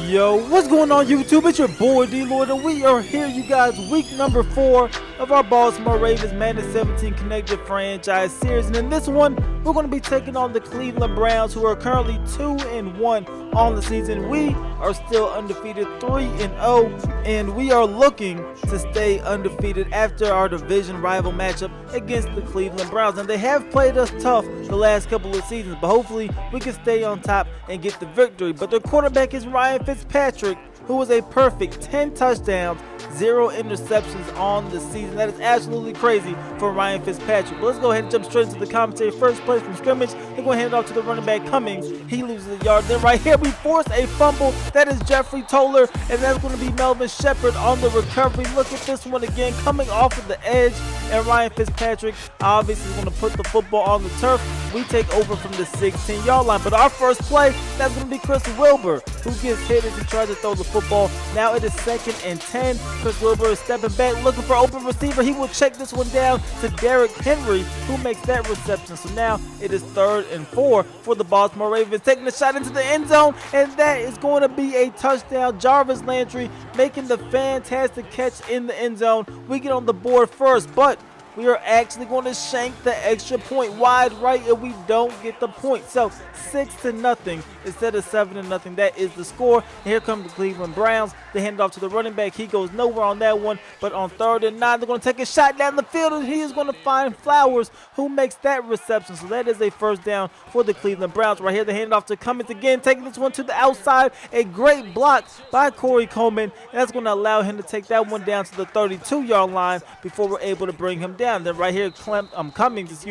Yo, what's going on YouTube? It's your boy DLloyd, and we are here, you guys, week number 4 of our Baltimore Ravens Madden 17 Connected Franchise Series. And in this one, we're going to be taking on the Cleveland Browns, who are currently 2-1 on the season. We are still undefeated, 3-0, and we are looking to stay undefeated after our division rival matchup against the Cleveland Browns. And they have played us tough the last couple of seasons, but hopefully we can stay on top and get the victory. But their quarterback is Ryan Fitzpatrick, who was a perfect 10 touchdowns, 0 interceptions on the season. That is absolutely crazy for Ryan Fitzpatrick. But let's go ahead and jump straight into the commentary. First play from scrimmage, they're going to hand it off to the running back Cummings. He loses a yard. Then right here we force a fumble. That is Jeffrey Toller, and that's going to be Melvin Shepard on the recovery. Look at this one again, coming off of the edge, and Ryan Fitzpatrick obviously is going to put the football on the turf. We take over from the 16-yard line. But our first play, that's going to be Chris Wilbur, who gets hit as he tries to throw the football. Now it is 2nd and 10. Chris Wilbur is stepping back, looking for open receiver. He will check this one down to Derrick Henry, who makes that reception. So now it is 3rd and 4 for the Baltimore Ravens, taking a shot into the end zone, and that is going to be a touchdown. Jarvis Landry making the fantastic catch in the end zone. We get on the board first, but we are actually going to shank the extra point wide right, and we don't get the point. So 6-0 instead of 7-0. That is the score. And here come the Cleveland Browns. They hand it off to the running back. He goes nowhere on that one. But on 3rd and 9, they're going to take a shot down the field, and he is going to find Flowers, who makes that reception. So that is a first down for the Cleveland Browns. Right here, they hand it off to Cummings again, taking this one to the outside. A great block by Corey Coleman, and that's going to allow him to take that one down to the 32-yard line before we're able to bring him down. Then right here, Cummings,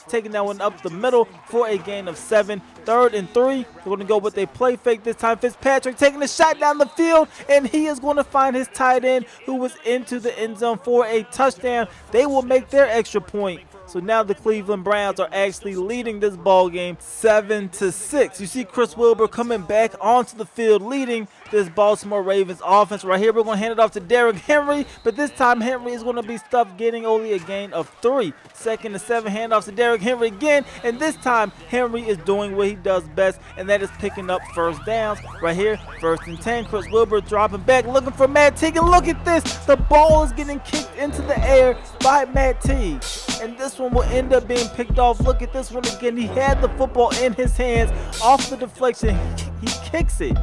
taking that one up the middle for a gain of 7. 3rd and 3. We're going to go with a play fake this time. Fitzpatrick taking a shot down the field, and he is going to find his tight end, who was into the end zone for a touchdown. They will make their extra point. So now the Cleveland Browns are actually leading this ball game 7-6. You see Chris Wilbur coming back onto the field, leading this Baltimore Ravens offense. Right here, we're going to hand it off to Derrick Henry, but this time Henry is going to be stuffed, getting only a gain of 3. 2nd and 7, handoffs to Derrick Henry again, and this time Henry is doing what he does best, and that is picking up first downs. Right here, 1st and 10, Chris Wilbur dropping back, looking for Matt Teague, and look at this, the ball is getting kicked into the air by Matt Teague, and this one will end up being picked off. Look at this one again. He had the football in his hands, off the deflection, he kicks it.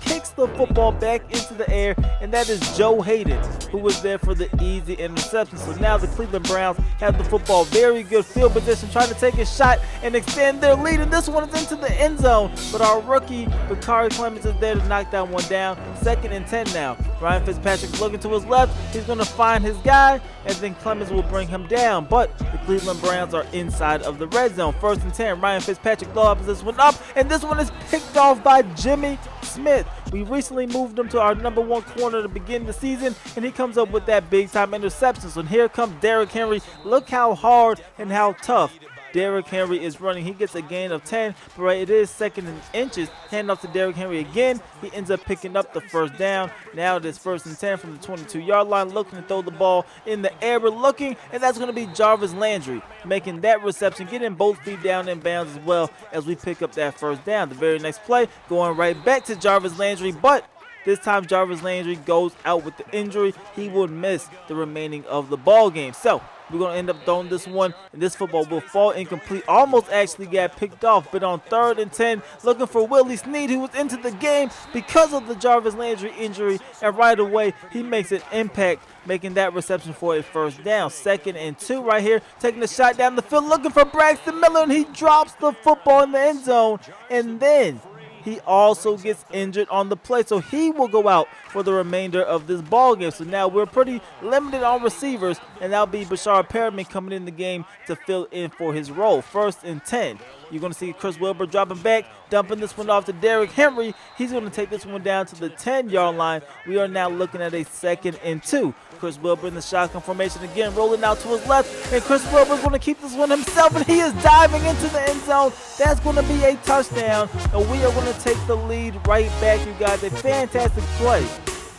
Kicks the football back into the air, and that is Joe Hayden, who was there for the easy interception. So now the Cleveland Browns have the football, very good field position, trying to take a shot and extend their lead, and this one is into the end zone, but our rookie Bakari Clemens is there to knock that one down. 2nd and 10 now. Ryan Fitzpatrick looking to his left, he's going to find his guy, and then Clemens will bring him down, but the Cleveland Browns are inside of the red zone. 1st and 10, Ryan Fitzpatrick lobs this one up, and this one is picked off by Jimmy Smith. We recently moved him to our #1 corner to begin the season, and he comes up with that big-time interception. So here comes Derrick Henry. Look how hard and how tough Derrick Henry is running. He gets a gain of 10, but right, it is 2nd and inches. Hand off to Derrick Henry again. He ends up picking up the first down. Now it is 1st and 10 from the 22-yard line, looking to throw the ball in the air. We're looking, and that's going to be Jarvis Landry making that reception, getting both feet down in bounds as well as we pick up that first down. The very next play, going right back to Jarvis Landry, but this time Jarvis Landry goes out with the injury. He will miss the remaining of the ball game. So we're going to end up throwing this one, and this football will fall incomplete. Almost actually got picked off, but on 3rd and 10, looking for Willie Snead, who was into the game because of the Jarvis Landry injury, and right away he makes an impact, making that reception for a first down. 2nd and 2 right here, taking a shot down the field, looking for Braxton Miller, and he drops the football in the end zone, and then he also gets injured on the play, so he will go out for the remainder of this ball game. So now we're pretty limited on receivers, and that'll be Bashar Perriman coming in the game to fill in for his role. 1st and 10. You're going to see Chris Wilbur dropping back, dumping this one off to Derrick Henry. He's going to take this one down to the 10-yard line. We are now looking at a 2nd and 2. Chris Wilbur in the shotgun formation again, rolling out to his left, and Chris Wilbur is going to keep this one himself, and he is diving into the end zone. That's going to be a touchdown, and we are going to take the lead right back, you guys. A fantastic play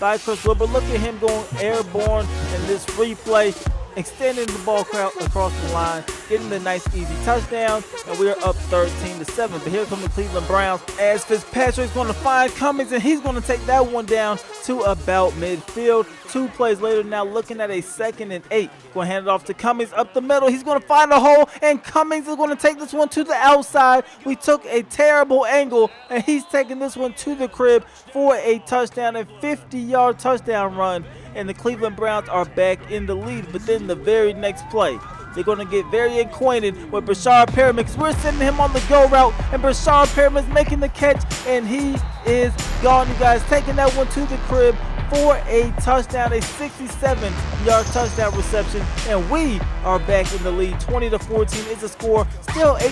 by Chris Wilbur. Look at him going airborne in this replay, extending the ball across the line, getting the nice easy touchdown, and we are up 13-7. But here come the Cleveland Browns as Fitzpatrick's going to find Cummings, and he's going to take that one down to about midfield. 2 plays later, now looking at a 2nd and 8. Going to hand it off to Cummings up the middle. He's going to find a hole, and Cummings is going to take this one to the outside. We took a terrible angle, and he's taking this one to the crib for a touchdown, a 50-yard touchdown run. And the Cleveland Browns are back in the lead. But then the very next play, they're going to get very acquainted with Brashard Perriman, because we're sending him on the go route, and Brashard Perriman's making the catch, and he is gone, you guys, taking that one to the crib for a touchdown, a 67-yard touchdown reception, and we are back in the lead. 20-14 is the score. Still 8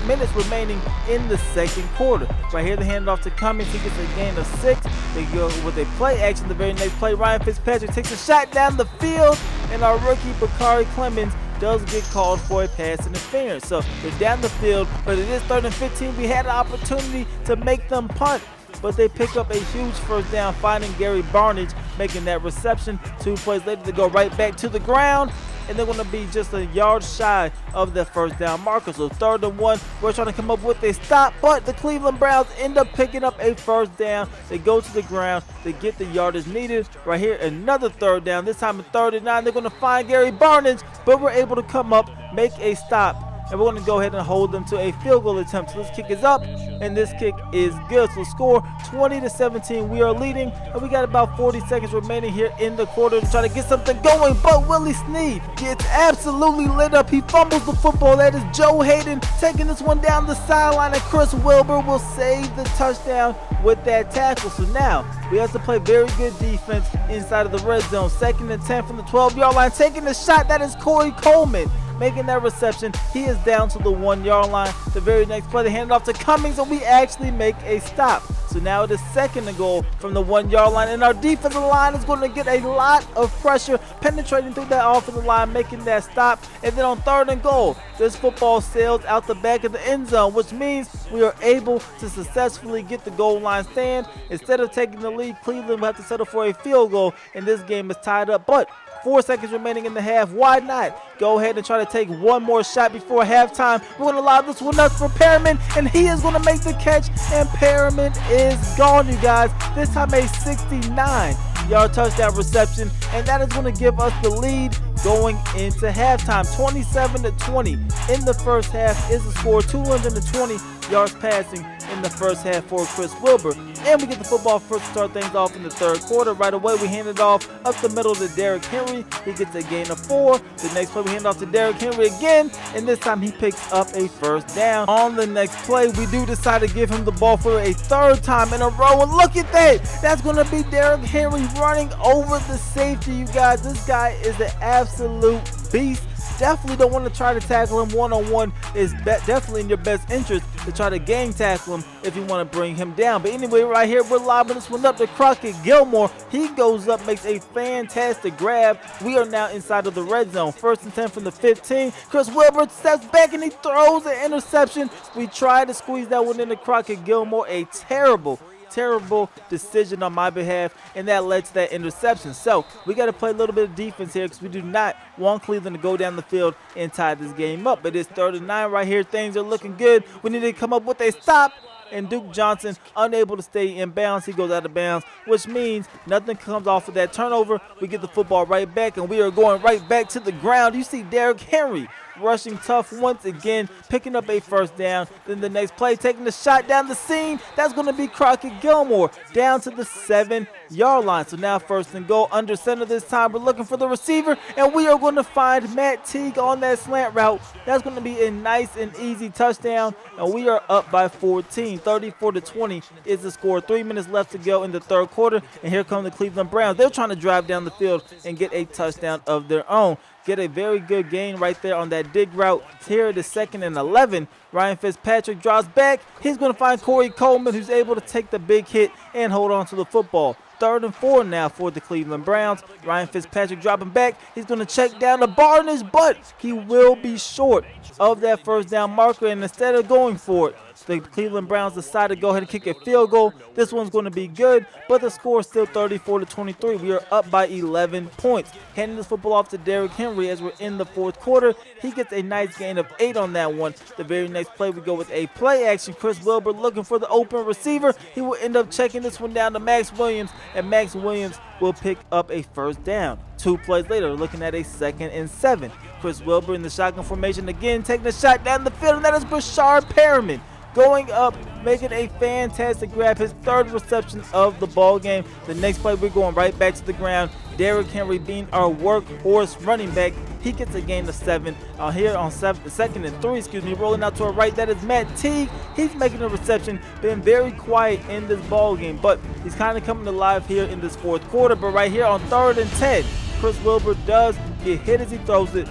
minutes remaining in the second quarter. Right here, the handoff to Cummings. He gets a gain of 6. They go with a play action. The very next play, Ryan Fitzpatrick takes a shot down the field, and our rookie Bakari Clemens does get called for a pass interference. So they're down the field, but it is 3rd and 15. We had an opportunity to make them punt, but they pick up a huge first down, finding Gary Barnage making that reception. 2 plays later, they go right back to the ground, and they're going to be just a yard shy of that first down marker. So 3rd and 1, we're trying to come up with a stop, but the Cleveland Browns end up picking up a first down. They go to the ground, they get the yardage needed. Right here, another 3rd down, this time in 3rd and 9. They're going to find Gary Barnage, but we're able to come up, make a stop, and we're going to go ahead and hold them to a field goal attempt. So this kick is up, and this kick is good. So score 20-17. We are leading, and we got about 40 seconds remaining here in the quarter to try to get something going. But Willie Snead gets absolutely lit up. He fumbles the football. That is Joe Hayden taking this one down the sideline, and Chris Wilbur will save the touchdown with that tackle. So now we have to play very good defense inside of the red zone. 2nd and 10 from the 12-yard line. Taking the shot, that is Corey Coleman making that reception. He is down to the 1-yard line. The very next play, they hand it off to Cummings, and we actually make a stop. So now it is 2nd and goal from the 1-yard line, and our defensive line is going to get a lot of pressure, penetrating through that offensive line, making that stop. And then on 3rd and goal, this football sails out the back of the end zone, which means we are able to successfully get the goal line stand. Instead of taking the lead, Cleveland will have to settle for a field goal, and this game is tied up. But 4 seconds remaining in the half. Why not go ahead and try to take one more shot before halftime? We're going to allow this one up for Perriman, and he is going to make the catch, and Perriman is gone, you guys. This time a 69-yard touchdown reception, and that is going to give us the lead going into halftime. 27-20 in the first half is the score. 220 yards passing in the first half for Chris Wilbur. And we get the football first to start things off in the 3rd quarter. Right away, we hand it off up the middle to Derrick Henry. He gets a gain of 4. The next play, we hand it off to Derrick Henry again, and this time he picks up a first down. On the next play, we do decide to give him the ball for a 3rd time in a row, and look at that. That's going to be Derrick Henry running over the safety, you guys. This guy is an absolute beast. Definitely don't want to try to tackle him one-on-one. It's definitely in your best interest to try to gang tackle him if you want to bring him down. But anyway, right here, we're lobbing this one up to Crockett Gilmore. He goes up, makes a fantastic grab. We are now inside of the red zone. 1st and 10 from the 15. Chris Wilbur steps back, and he throws an interception. We try to squeeze that one into Crockett Gilmore. A terrible decision on my behalf, and that led to that interception. So we got to play a little bit of defense here, because we do not want Cleveland to go down the field and tie this game up. But it's 3rd and 9 right here. Things are looking good. We need to come up with a stop, and Duke Johnson unable to stay in bounds. He goes out of bounds, which means nothing comes off of that turnover. We get the football right back, and we are going right back to the ground. You see Derrick Henry rushing tough once again, picking up a first down. Then the next play, taking the shot down the seam. That's going to be Crockett Gilmore down to the 7-yard line. So now 1st and goal, under center this time. We're looking for the receiver, and we are going to find Matt Teague on that slant route. That's going to be a nice and easy touchdown, and we are up by 14. 34-20 is the score. 3 minutes left to go in the 3rd quarter, and here come the Cleveland Browns. They're trying to drive down the field and get a touchdown of their own. Get a very good gain right there on that dig route. Here it is 2nd and 11. Ryan Fitzpatrick drops back. He's going to find Corey Coleman, who's able to take the big hit and hold on to the football. 3rd and 4 now for the Cleveland Browns. Ryan Fitzpatrick dropping back. He's going to check down the Barnes, but he will be short of that first down marker. And instead of going for it, the Cleveland Browns decide to go ahead and kick a field goal. This one's going to be good, but the score is still 34-23. We are up by 11 points. Handing this football off to Derrick Henry as we're in the fourth quarter. He gets a nice gain of 8 on that one. The very next play, we go with a play action. Chris Wilbur looking for the open receiver. He will end up checking this one down to Max Williams, and Max Williams will pick up a first down. 2 plays later, looking at a 2nd and 7. Chris Wilbur in the shotgun formation again, taking a shot down the field, and that is Brashard Perriman going up, making a fantastic grab, his 3rd reception of the ball game. The next play, we're going right back to the ground. Derrick Henry being our workhorse running back, he gets a gain of 7 here on 2nd and 3, rolling out to our right. That is Matt Teague. He's making a reception, been very quiet in this ball game, but he's kind of coming alive here in this fourth quarter. But right here on 3rd and 10, Chris Wilbur does get hit as he throws it.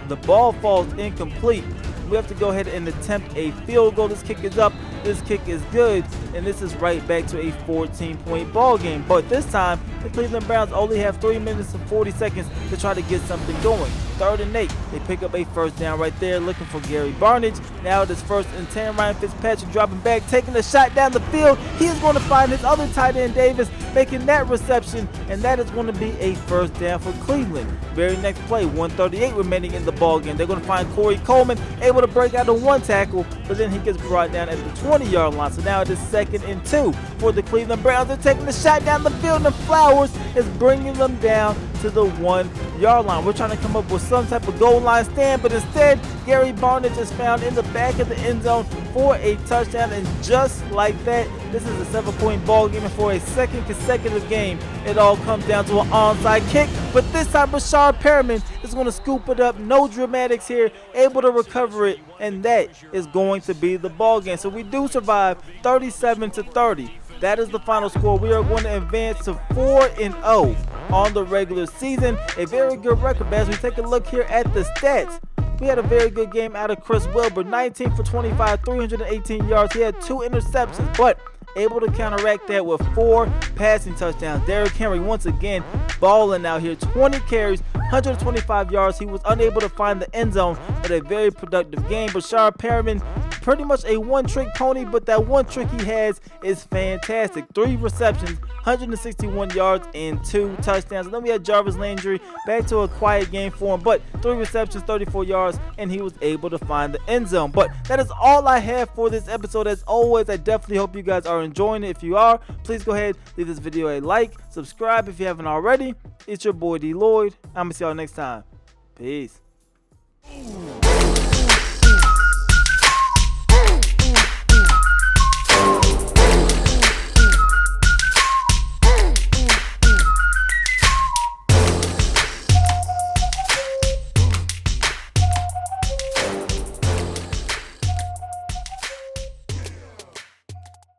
The ball falls incomplete. We have to go ahead and attempt a field goal. This kick is up. This kick is good. And this is right back to a 14-point ball game. But this time, the Cleveland Browns only have 3 minutes and 40 seconds to try to get something going. 3rd and 8. They pick up a first down right there, looking for Gary Barnidge. Now it is 1st and 10. Ryan Fitzpatrick dropping back, taking a shot down the field. He is going to find his other tight end, Davis, making that reception. And that is going to be a first down for Cleveland. Very next play, 1:38 remaining in the ball game. They're going to find Corey Coleman, able to break out of 1 tackle, but then he gets brought down at the 20-yard line. So now it is 2nd and 2 for the Cleveland Browns. They're taking the shot down the field, and Flowers is bringing them down to the 1-yard line. We're trying to come up with some type of goal line stand, but instead, Gary Barnidge is found in the back of the end zone for a touchdown, and just like that, this is a 7-point ball game, and for a 2nd consecutive game, it all comes down to an onside kick, but this time Brashard Perriman is going to scoop it up. No dramatics here, able to recover it, and that is going to be the ball game. So we do survive 37-30. That is the final score. We are going to advance to 4-0 on the regular season. A very good record, but as we take a look here at the stats, we had a very good game out of Chris Wilbur. 19 for 25, 318 yards. He had 2 interceptions, but able to counteract that with 4 passing touchdowns. Derrick Henry once again balling out here. 20 carries, 125 yards. He was unable to find the end zone, but a very productive game. Brashard Perriman, pretty much a one-trick pony, but that one trick he has is fantastic. 3 receptions, 161 yards, and 2 touchdowns. And then we had Jarvis Landry, back to a quiet game for him, but 3 receptions, 34 yards, and he was able to find the end zone. But that is all I have for this episode. As always, I definitely hope you guys are enjoying it. If you are, please go ahead, leave this video a like, subscribe if you haven't already. It's your boy D Lloyd. I'm gonna see y'all next time. Peace.